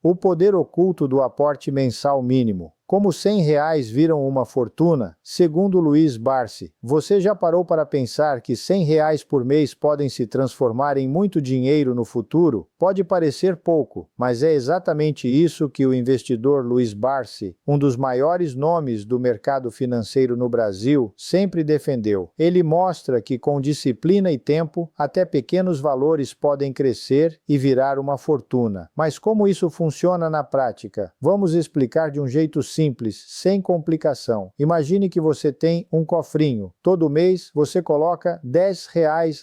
O poder oculto do aporte mensal mínimo. Como R$ 100 viram uma fortuna? Segundo Luiz Barsi, você já parou para pensar que R$ 100 por mês podem se transformar em muito dinheiro no futuro? Pode parecer pouco, mas é exatamente isso que o investidor Luiz Barsi, um dos maiores nomes do mercado financeiro no Brasil, sempre defendeu. Ele mostra que com disciplina e tempo, até pequenos valores podem crescer e virar uma fortuna. Mas como isso funciona na prática? Vamos explicar de um jeito simples, sem complicação. Imagine que você tem um cofrinho. Todo mês você coloca R$ 10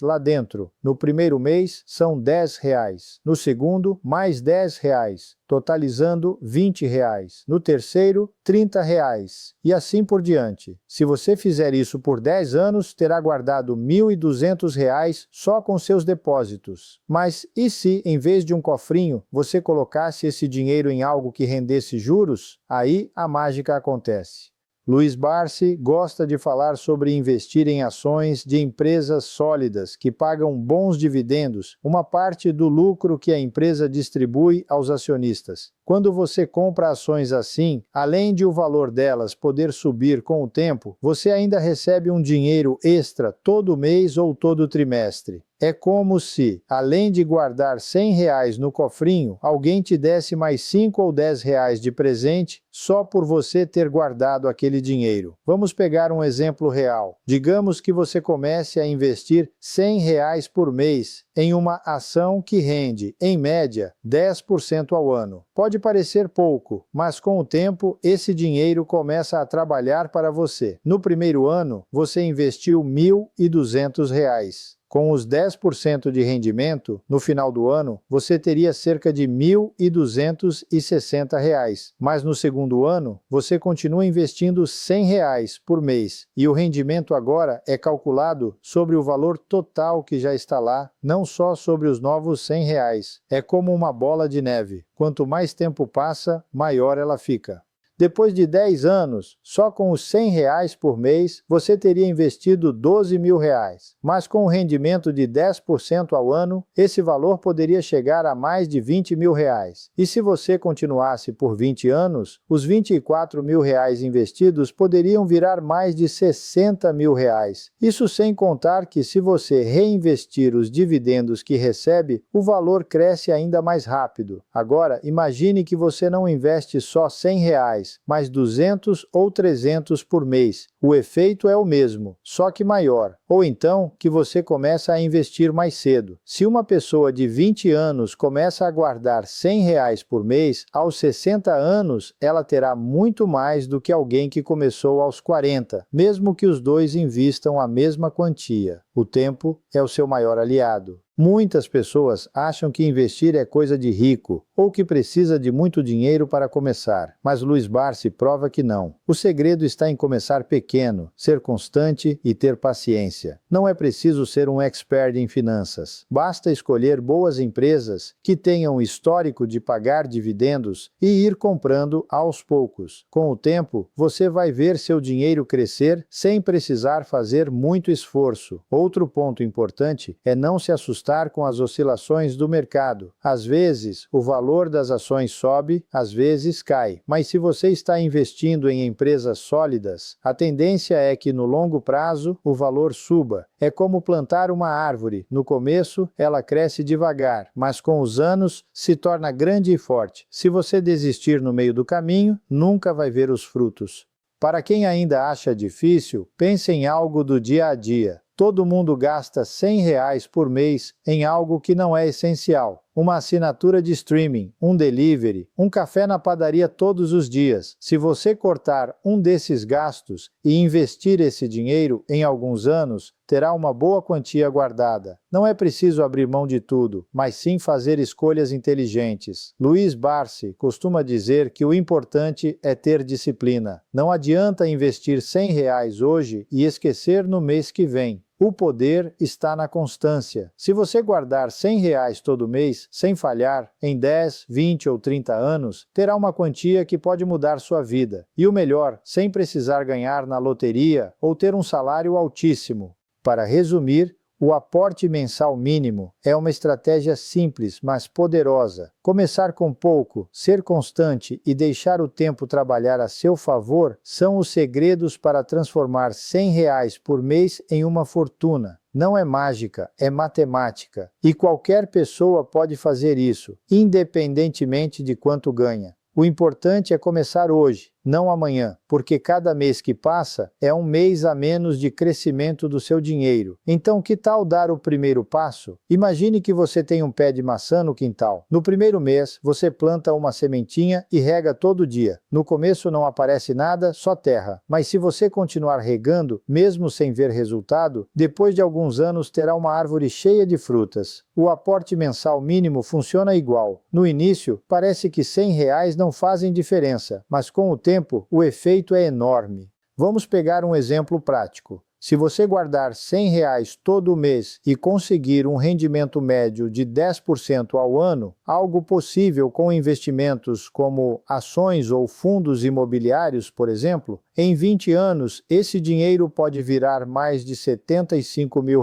lá dentro. No primeiro mês são R$ 10. No segundo, mais R$ 10, totalizando R$ 20. No terceiro, R$ 30. E assim por diante. Se você fizer isso por 10 anos, terá guardado R$ 1.200 só com seus depósitos. Mas e se, em vez de um cofrinho, você colocasse esse dinheiro em algo que rendesse juros? Aí a mágica acontece. Luiz Barsi gosta de falar sobre investir em ações de empresas sólidas que pagam bons dividendos, uma parte do lucro que a empresa distribui aos acionistas. Quando você compra ações assim, além de o valor delas poder subir com o tempo, você ainda recebe um dinheiro extra todo mês ou todo trimestre. É como se, além de guardar R$ 100 no cofrinho, alguém te desse mais 5 ou R$ 10 de presente só por você ter guardado aquele dinheiro. Vamos pegar um exemplo real. Digamos que você comece a investir R$ 100 por mês em uma ação que rende, em média, 10% ao ano. Pode parecer pouco, mas com o tempo, esse dinheiro começa a trabalhar para você. No primeiro ano, você investiu R$ 1.200. Com os 10% de rendimento, no final do ano, você teria cerca de R$ 1.260. Mas no segundo ano, você continua investindo R$ 100 por mês. E o rendimento agora é calculado sobre o valor total que já está lá, não só sobre os novos R$ 100. É como uma bola de neve. Quanto mais tempo passa, maior ela fica. Depois de 10 anos, só com os R$ 100 por mês, você teria investido R$ 12.000. Mas com o rendimento de 10% ao ano, esse valor poderia chegar a mais de R$ 20.000. E se você continuasse por 20 anos, os R$ 24.000 investidos poderiam virar mais de R$ 60.000. Isso sem contar que se você reinvestir os dividendos que recebe, o valor cresce ainda mais rápido. Agora, imagine que você não investe só R$ 100, mais 200 ou 300 por mês. O efeito é o mesmo, só que maior. Ou então, que você começa a investir mais cedo. Se uma pessoa de 20 anos começa a guardar R$ 100 por mês, aos 60 anos ela terá muito mais do que alguém que começou aos 40, mesmo que os dois invistam a mesma quantia. O tempo é o seu maior aliado. Muitas pessoas acham que investir é coisa de rico, ou que precisa de muito dinheiro para começar, mas Luiz Barsi prova que não. O segredo está em começar pequeno, ser constante e ter paciência. Não é preciso ser um expert em finanças. Basta escolher boas empresas que tenham histórico de pagar dividendos e ir comprando aos poucos. Com o tempo, você vai ver seu dinheiro crescer sem precisar fazer muito esforço. Outro ponto importante é não se assustar com as oscilações do mercado. Às vezes, o valor das ações sobe, às vezes cai. Mas se você está investindo em empresas sólidas, a tendência é que no longo prazo o valor suba. É como plantar uma árvore. No começo, ela cresce devagar, mas com os anos se torna grande e forte. Se você desistir no meio do caminho, nunca vai ver os frutos. Para quem ainda acha difícil, pense em algo do dia a dia. Todo mundo gasta R$ 100 por mês em algo que não é essencial. Uma assinatura de streaming, um delivery, um café na padaria todos os dias. Se você cortar um desses gastos e investir esse dinheiro em alguns anos, terá uma boa quantia guardada. Não é preciso abrir mão de tudo, mas sim fazer escolhas inteligentes. Luiz Barsi costuma dizer que o importante é ter disciplina. Não adianta investir R$ 100 hoje e esquecer no mês que vem. O poder está na constância. Se você guardar R$ 100 todo mês, sem falhar, em 10, 20 ou 30 anos, terá uma quantia que pode mudar sua vida. E o melhor, sem precisar ganhar na loteria ou ter um salário altíssimo. Para resumir, O aporte mensal mínimo é uma estratégia simples, mas poderosa. Começar com pouco, ser constante e deixar o tempo trabalhar a seu favor são os segredos para transformar R$ 100 por mês em uma fortuna. Não é mágica, é matemática. E qualquer pessoa pode fazer isso, independentemente de quanto ganha. O importante é começar hoje, não amanhã, porque cada mês que passa é um mês a menos de crescimento do seu dinheiro. Então, que tal dar o primeiro passo? Imagine que você tem um pé de maçã no quintal. No primeiro mês, você planta uma sementinha e rega todo dia. No começo não aparece nada, só terra. Mas se você continuar regando, mesmo sem ver resultado, depois de alguns anos terá uma árvore cheia de frutas. O aporte mensal mínimo funciona igual. No início, parece que R$ 100 não fazem diferença, mas com o tempo, o efeito é enorme. Vamos pegar um exemplo prático. Se você guardar R$ 100 todo mês e conseguir um rendimento médio de 10% ao ano, algo possível com investimentos como ações ou fundos imobiliários, por exemplo, em 20 anos, esse dinheiro pode virar mais de R$ 75 mil.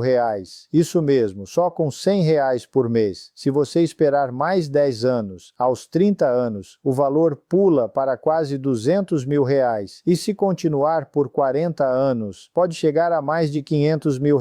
Isso mesmo, só com R$ 100 por mês. Se você esperar mais 10 anos, aos 30 anos, o valor pula para quase R$ 200 mil. E se continuar por 40 anos, pode chegar a mais de R$ 500 mil.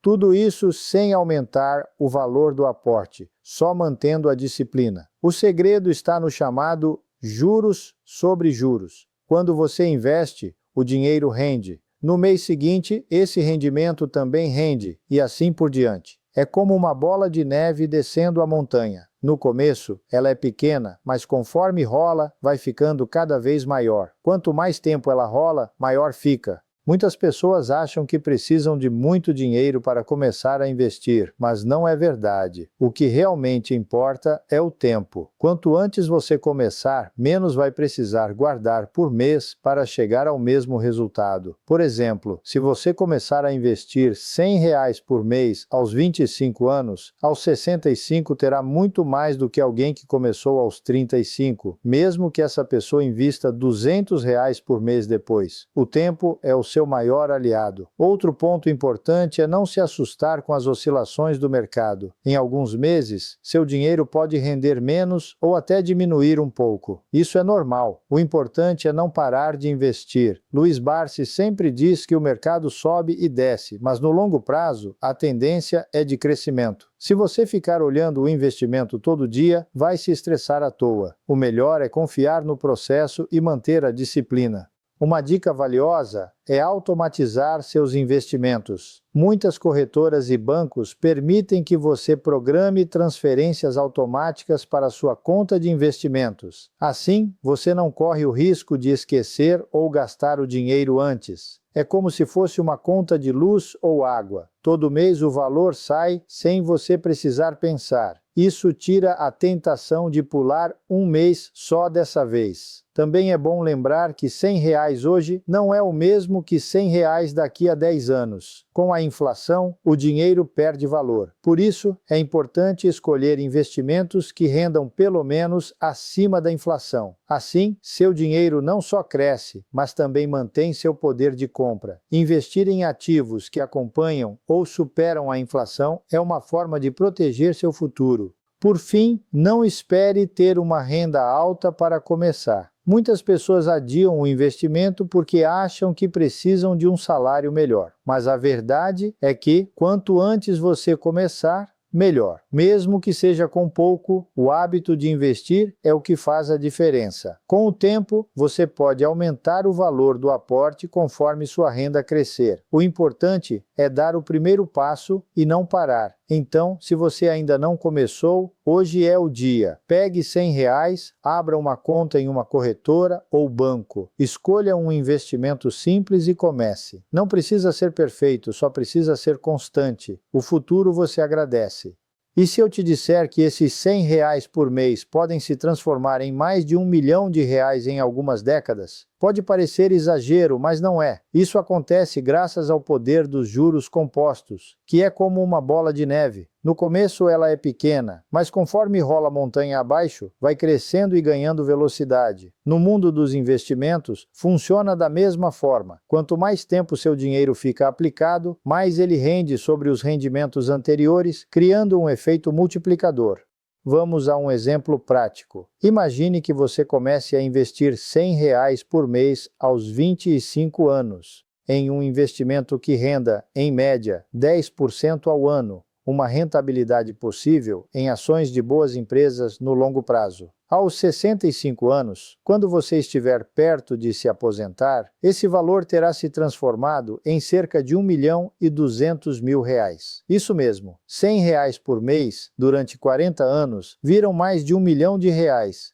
Tudo isso sem aumentar o valor do aporte, só mantendo a disciplina. O segredo está no chamado juros sobre juros. Quando você investe, o dinheiro rende. No mês seguinte, esse rendimento também rende, e assim por diante. É como uma bola de neve descendo a montanha. No começo, ela é pequena, mas conforme rola, vai ficando cada vez maior. Quanto mais tempo ela rola, maior fica. Muitas pessoas acham que precisam de muito dinheiro para começar a investir, mas não é verdade. O que realmente importa é o tempo. Quanto antes você começar, menos vai precisar guardar por mês para chegar ao mesmo resultado. Por exemplo, se você começar a investir R$ 100 por mês aos 25 anos, aos 65 terá muito mais do que alguém que começou aos 35, mesmo que essa pessoa invista R$ 200 por mês depois. O tempo é o seu maior aliado. Outro ponto importante é não se assustar com as oscilações do mercado. Em alguns meses, seu dinheiro pode render menos ou até diminuir um pouco. Isso é normal. O importante é não parar de investir. Luiz Barsi sempre diz que o mercado sobe e desce, mas no longo prazo, a tendência é de crescimento. Se você ficar olhando o investimento todo dia, vai se estressar à toa. O melhor é confiar no processo e manter a disciplina. Uma dica valiosa é automatizar seus investimentos. Muitas corretoras e bancos permitem que você programe transferências automáticas para sua conta de investimentos. Assim, você não corre o risco de esquecer ou gastar o dinheiro antes. É como se fosse uma conta de luz ou água. Todo mês o valor sai sem você precisar pensar. Isso tira a tentação de pular um mês só dessa vez. Também é bom lembrar que R$ 100 hoje não é o mesmo que R$ 100 daqui a 10 anos. Com a inflação, o dinheiro perde valor. Por isso, é importante escolher investimentos que rendam pelo menos acima da inflação. Assim, seu dinheiro não só cresce, mas também mantém seu poder de compra. Investir em ativos que acompanham ou superam a inflação é uma forma de proteger seu futuro. Por fim, não espere ter uma renda alta para começar. Muitas pessoas adiam o investimento porque acham que precisam de um salário melhor. Mas a verdade é que, quanto antes você começar, melhor. Mesmo que seja com pouco, o hábito de investir é o que faz a diferença. Com o tempo, você pode aumentar o valor do aporte conforme sua renda crescer. O importante é dar o primeiro passo e não parar. Então, se você ainda não começou, hoje é o dia. Pegue R$ 100, abra uma conta em uma corretora ou banco. Escolha um investimento simples e comece. Não precisa ser perfeito, só precisa ser constante. O futuro você agradece. E se eu te disser que esses R$ 100 por mês podem se transformar em mais de R$ 1 milhão em algumas décadas? Pode parecer exagero, mas não é. Isso acontece graças ao poder dos juros compostos, que é como uma bola de neve. No começo ela é pequena, mas conforme rola a montanha abaixo, vai crescendo e ganhando velocidade. No mundo dos investimentos, funciona da mesma forma. Quanto mais tempo seu dinheiro fica aplicado, mais ele rende sobre os rendimentos anteriores, criando um efeito multiplicador. Vamos a um exemplo prático. Imagine que você comece a investir R$ 100 por mês aos 25 anos, em um investimento que renda, em média, 10% ao ano, uma rentabilidade possível em ações de boas empresas no longo prazo. Aos 65 anos, quando você estiver perto de se aposentar, esse valor terá se transformado em cerca de R$ 1.200.000. Isso mesmo, R$ 100 por mês, durante 40 anos, viram mais de R$ 1 milhão.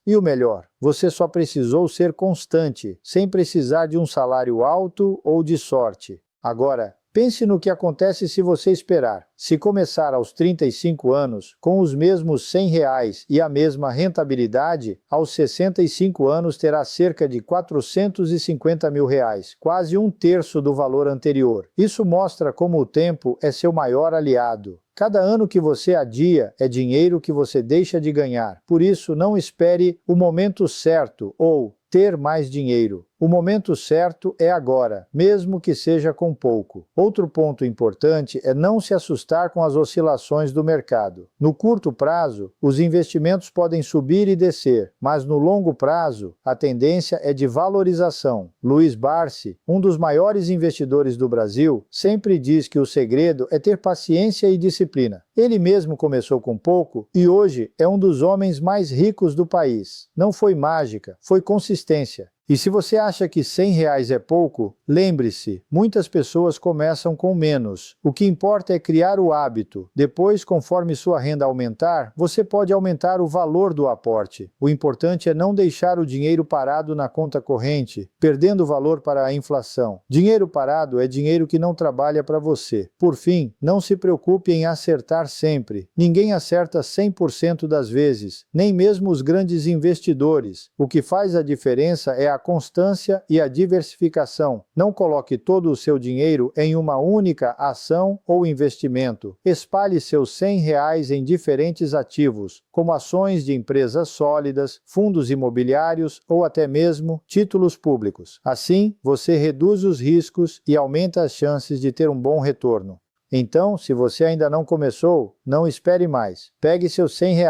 E o melhor, você só precisou ser constante, sem precisar de um salário alto ou de sorte. Agora, pense no que acontece se você esperar. Se começar aos 35 anos, com os mesmos R$ 100 e a mesma rentabilidade, aos 65 anos terá cerca de R$ 450.000, quase um terço do valor anterior. Isso mostra como o tempo é seu maior aliado. Cada ano que você adia é dinheiro que você deixa de ganhar. Por isso, não espere o momento certo ou ter mais dinheiro. O momento certo é agora, mesmo que seja com pouco. Outro ponto importante é não se assustar com as oscilações do mercado. No curto prazo, os investimentos podem subir e descer, mas no longo prazo, a tendência é de valorização. Luiz Barsi, um dos maiores investidores do Brasil, sempre diz que o segredo é ter paciência e disciplina. Ele mesmo começou com pouco e hoje é um dos homens mais ricos do país. Não foi mágica, foi consistência. E se você acha que R$ 100 é pouco, lembre-se, muitas pessoas começam com menos. O que importa é criar o hábito. Depois, conforme sua renda aumentar, você pode aumentar o valor do aporte. O importante é não deixar o dinheiro parado na conta corrente, perdendo valor para a inflação. Dinheiro parado é dinheiro que não trabalha para você. Por fim, não se preocupe em acertar sempre. Ninguém acerta 100% das vezes, nem mesmo os grandes investidores. O que faz a diferença é a constância e a diversificação. Não coloque todo o seu dinheiro em uma única ação ou investimento. Espalhe seus R$ 100 em diferentes ativos, como ações de empresas sólidas, fundos imobiliários ou até mesmo títulos públicos. Assim, você reduz os riscos e aumenta as chances de ter um bom retorno. Então, se você ainda não começou, não espere mais. Pegue seus R$ 100,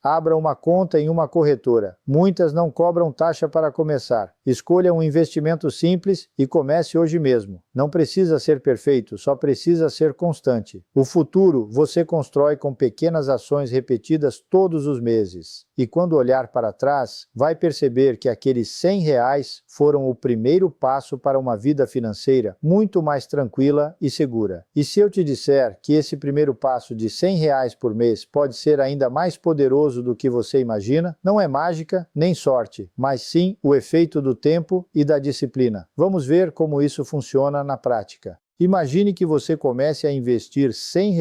abra uma conta em uma corretora. Muitas não cobram taxa para começar. Escolha um investimento simples e comece hoje mesmo. Não precisa ser perfeito, só precisa ser constante. O futuro você constrói com pequenas ações repetidas todos os meses. E quando olhar para trás, vai perceber que aqueles R$ 100 foram o primeiro passo para uma vida financeira muito mais tranquila e segura. E se eu te disser que esse primeiro passo de R$ 100 por mês pode ser ainda mais poderoso do que você imagina, não é mágica nem sorte, mas sim o efeito do tempo e da disciplina. Vamos ver como isso funciona na prática. Imagine que você comece a investir R$ 100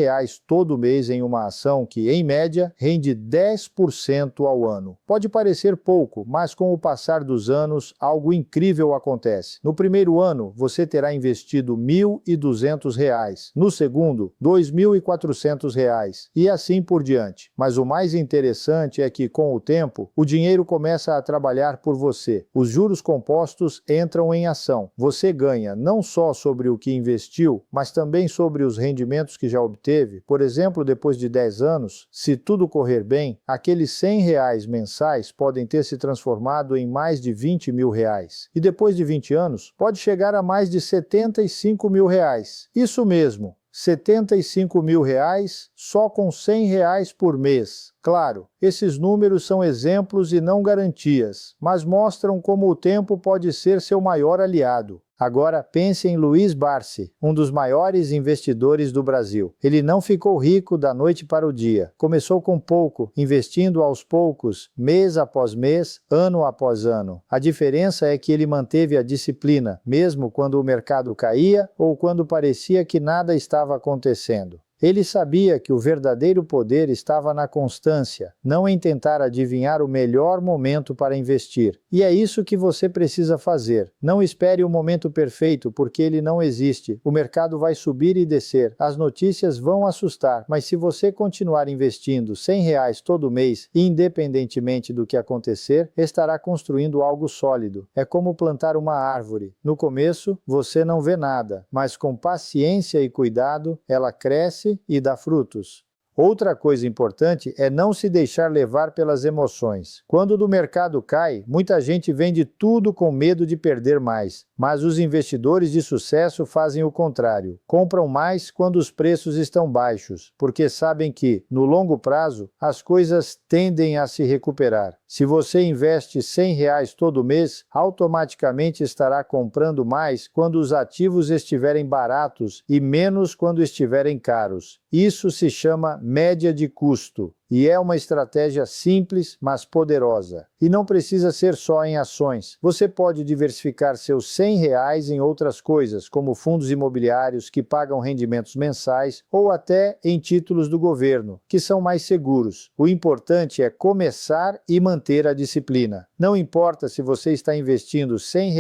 todo mês em uma ação que, em média, rende 10% ao ano. Pode parecer pouco, mas com o passar dos anos, algo incrível acontece. No primeiro ano, você terá investido R$ 1.200. No segundo, R$ 2.400. E assim por diante. Mas o mais interessante é que, com o tempo, o dinheiro começa a trabalhar por você. Os juros compostos entram em ação. Você ganha não só sobre o que investiu, mas também sobre os rendimentos que já obteve. Por exemplo, depois de 10 anos, se tudo correr bem, aqueles R$ 100 mensais podem ter se transformado em mais de R$ 20.000. E depois de 20 anos, pode chegar a mais de R$ 75.000. Isso mesmo, R$ 75.000 só com R$ 100 por mês. Claro, esses números são exemplos e não garantias, mas mostram como o tempo pode ser seu maior aliado. Agora pense em Luiz Barsi, um dos maiores investidores do Brasil. Ele não ficou rico da noite para o dia. Começou com pouco, investindo aos poucos, mês após mês, ano após ano. A diferença é que ele manteve a disciplina, mesmo quando o mercado caía ou quando parecia que nada estava acontecendo. Ele sabia que o verdadeiro poder estava na constância, não em tentar adivinhar o melhor momento para investir. E é isso que você precisa fazer. Não espere o momento perfeito, porque ele não existe. O mercado vai subir e descer, as notícias vão assustar, mas se você continuar investindo R$ 100 todo mês, independentemente do que acontecer, estará construindo algo sólido. É como plantar uma árvore. No começo, você não vê nada, mas com paciência e cuidado, ela cresce e dá frutos. Outra coisa importante é não se deixar levar pelas emoções. Quando o mercado cai, muita gente vende tudo com medo de perder mais. Mas os investidores de sucesso fazem o contrário. Compram mais quando os preços estão baixos, porque sabem que, no longo prazo, as coisas tendem a se recuperar. Se você investe R$ 100 todo mês, automaticamente estará comprando mais quando os ativos estiverem baratos e menos quando estiverem caros. Isso se chama média de custo. E é uma estratégia simples, mas poderosa. E não precisa ser só em ações. Você pode diversificar seus R$ 100 em outras coisas, como fundos imobiliários que pagam rendimentos mensais ou até em títulos do governo, que são mais seguros. O importante é começar e manter a disciplina. Não importa se você está investindo R$ 100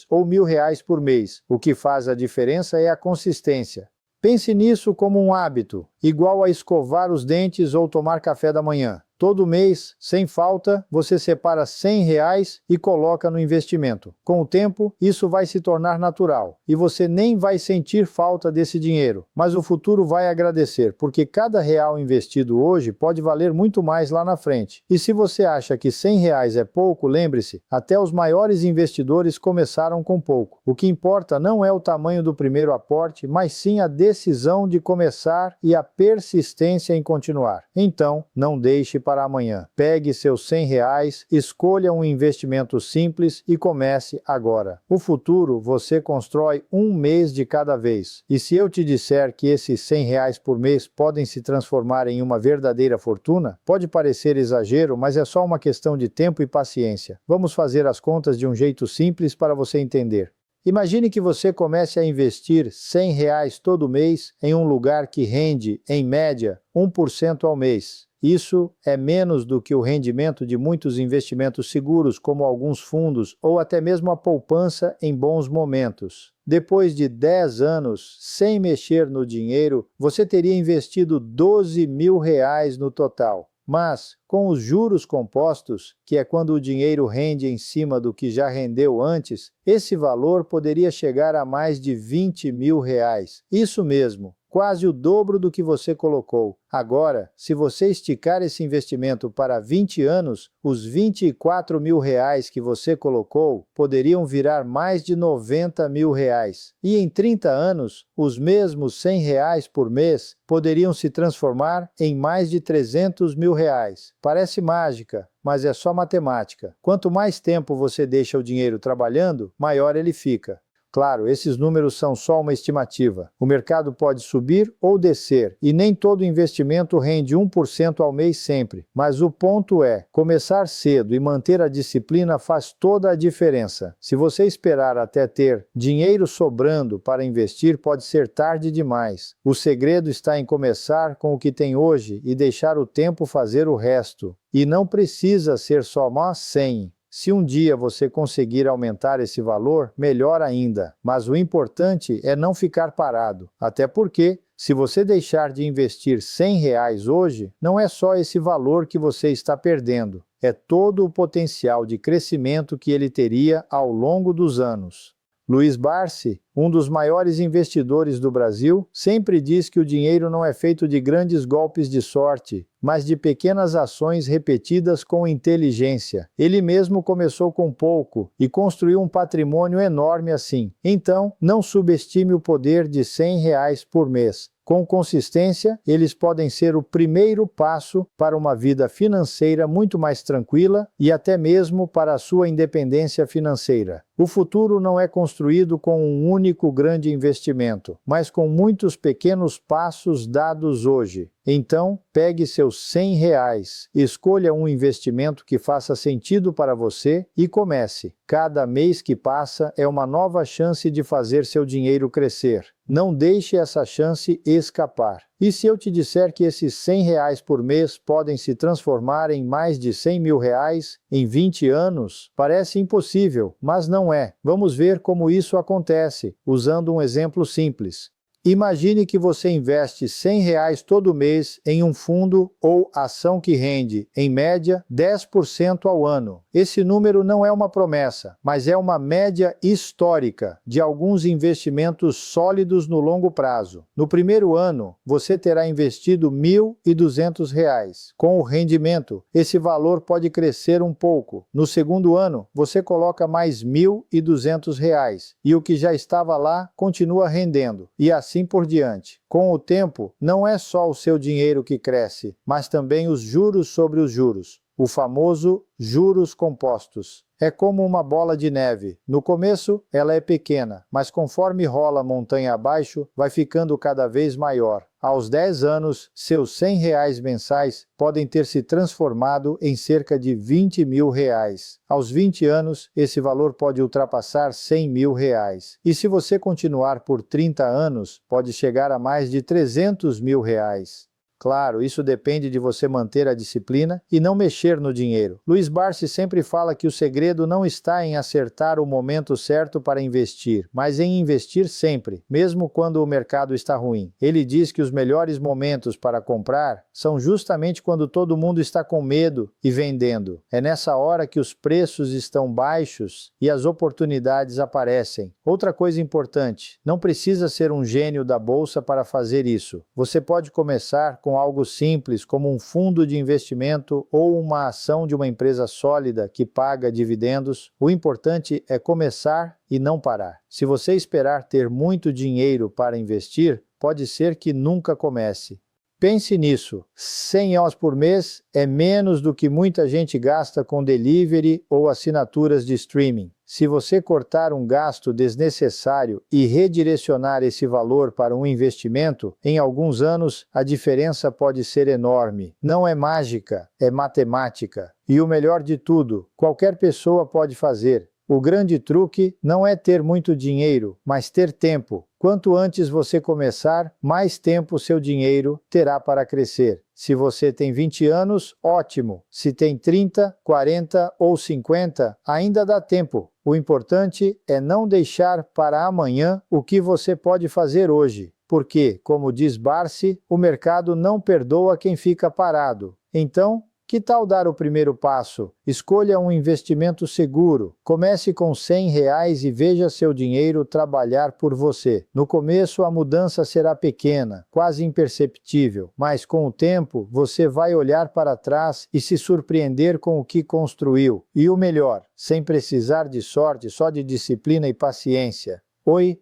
ou R$ 1.000 por mês, o que faz a diferença é a consistência. Pense nisso como um hábito, igual a escovar os dentes ou tomar café da manhã. Todo mês, sem falta, você separa R$ 100 e coloca no investimento. Com o tempo, isso vai se tornar natural e você nem vai sentir falta desse dinheiro. Mas o futuro vai agradecer, porque cada real investido hoje pode valer muito mais lá na frente. E se você acha que R$ 100 é pouco, lembre-se, até os maiores investidores começaram com pouco. O que importa não é o tamanho do primeiro aporte, mas sim a decisão de começar e a persistência em continuar. Então, não deixe para amanhã. Pegue seus R$ 100, escolha um investimento simples e comece agora. O futuro você constrói um mês de cada vez. E se eu te disser que esses R$ 100 por mês podem se transformar em uma verdadeira fortuna, pode parecer exagero, mas é só uma questão de tempo e paciência. Vamos fazer as contas de um jeito simples para você entender. Imagine que você comece a investir R$ 100 todo mês em um lugar que rende, em média, 1% ao mês. Isso é menos do que o rendimento de muitos investimentos seguros, como alguns fundos, ou até mesmo a poupança em bons momentos. Depois de 10 anos sem mexer no dinheiro, você teria investido R$ 12.000 no total. Mas, com os juros compostos, que é quando o dinheiro rende em cima do que já rendeu antes, esse valor poderia chegar a mais de R$ 20.000. Isso mesmo, quase o dobro do que você colocou. Agora, se você esticar esse investimento para 20 anos, os R$ 24.000 que você colocou poderiam virar mais de R$ 90.000. E em 30 anos, os mesmos R$ 100 por mês poderiam se transformar em mais de R$ 300.000. Parece mágica, mas é só matemática. Quanto mais tempo você deixa o dinheiro trabalhando, maior ele fica. Claro, esses números são só uma estimativa. O mercado pode subir ou descer, e nem todo investimento rende 1% ao mês sempre. Mas o ponto é, começar cedo e manter a disciplina faz toda a diferença. Se você esperar até ter dinheiro sobrando para investir, pode ser tarde demais. O segredo está em começar com o que tem hoje e deixar o tempo fazer o resto. E não precisa ser só mais 100. Se um dia você conseguir aumentar esse valor, melhor ainda. Mas o importante é não ficar parado. Até porque, se você deixar de investir R$ 100 hoje, não é só esse valor que você está perdendo. É todo o potencial de crescimento que ele teria ao longo dos anos. Luiz Barsi, um dos maiores investidores do Brasil, sempre diz que o dinheiro não é feito de grandes golpes de sorte, mas de pequenas ações repetidas com inteligência. Ele mesmo começou com pouco e construiu um patrimônio enorme assim. Então, não subestime o poder de R$ 100 por mês. Com consistência, eles podem ser o primeiro passo para uma vida financeira muito mais tranquila e até mesmo para a sua independência financeira. O futuro não é construído com um único grande investimento, mas com muitos pequenos passos dados hoje. Então, pegue seus R$ 100, escolha um investimento que faça sentido para você e comece. Cada mês que passa é uma nova chance de fazer seu dinheiro crescer. Não deixe essa chance escapar. E se eu te disser que esses R$ 100 por mês podem se transformar em mais de R$ 100.000 em 20 anos? Parece impossível, mas não é. Vamos ver como isso acontece, usando um exemplo simples. Imagine que você investe R$ 100 todo mês em um fundo ou ação que rende, em média, 10% ao ano. Esse número não é uma promessa, mas é uma média histórica de alguns investimentos sólidos no longo prazo. No primeiro ano, você terá investido R$ 1.200. Com o rendimento, esse valor pode crescer um pouco. No segundo ano, você coloca mais R$ 1.200 e o que já estava lá continua rendendo. E assim por diante. Com o tempo, não é só o seu dinheiro que cresce, mas também os juros sobre os juros, o famoso juros compostos. É como uma bola de neve. No começo, ela é pequena, mas conforme rola montanha abaixo, vai ficando cada vez maior. Aos 10 anos, seus R$ 100 mensais podem ter se transformado em cerca de R$ 20.000. Aos 20 anos, esse valor pode ultrapassar R$ 100.000. E se você continuar por 30 anos, pode chegar a mais de R$ 300.000. Claro, isso depende de você manter a disciplina e não mexer no dinheiro. Luiz Barsi sempre fala que o segredo não está em acertar o momento certo para investir, mas em investir sempre, mesmo quando o mercado está ruim. Ele diz que os melhores momentos para comprar são justamente quando todo mundo está com medo e vendendo. É nessa hora que os preços estão baixos e as oportunidades aparecem. Outra coisa importante, não precisa ser um gênio da bolsa para fazer isso. Você pode começar com algo simples, como um fundo de investimento ou uma ação de uma empresa sólida que paga dividendos. O importante é começar e não parar. Se você esperar ter muito dinheiro para investir, pode ser que nunca comece. Pense nisso, R$ 100 por mês é menos do que muita gente gasta com delivery ou assinaturas de streaming. Se você cortar um gasto desnecessário e redirecionar esse valor para um investimento, em alguns anos a diferença pode ser enorme. Não é mágica, é matemática. E o melhor de tudo, qualquer pessoa pode fazer. O grande truque não é ter muito dinheiro, mas ter tempo. Quanto antes você começar, mais tempo seu dinheiro terá para crescer. Se você tem 20 anos, ótimo. Se tem 30, 40 ou 50, ainda dá tempo. O importante é não deixar para amanhã o que você pode fazer hoje. Porque, como diz Barsi, o mercado não perdoa quem fica parado. Então, que tal dar o primeiro passo? Escolha um investimento seguro. Comece com R$ 100 e veja seu dinheiro trabalhar por você. No começo, a mudança será pequena, quase imperceptível, mas com o tempo, você vai olhar para trás e se surpreender com o que construiu. E o melhor, sem precisar de sorte, só de disciplina e paciência. Oi,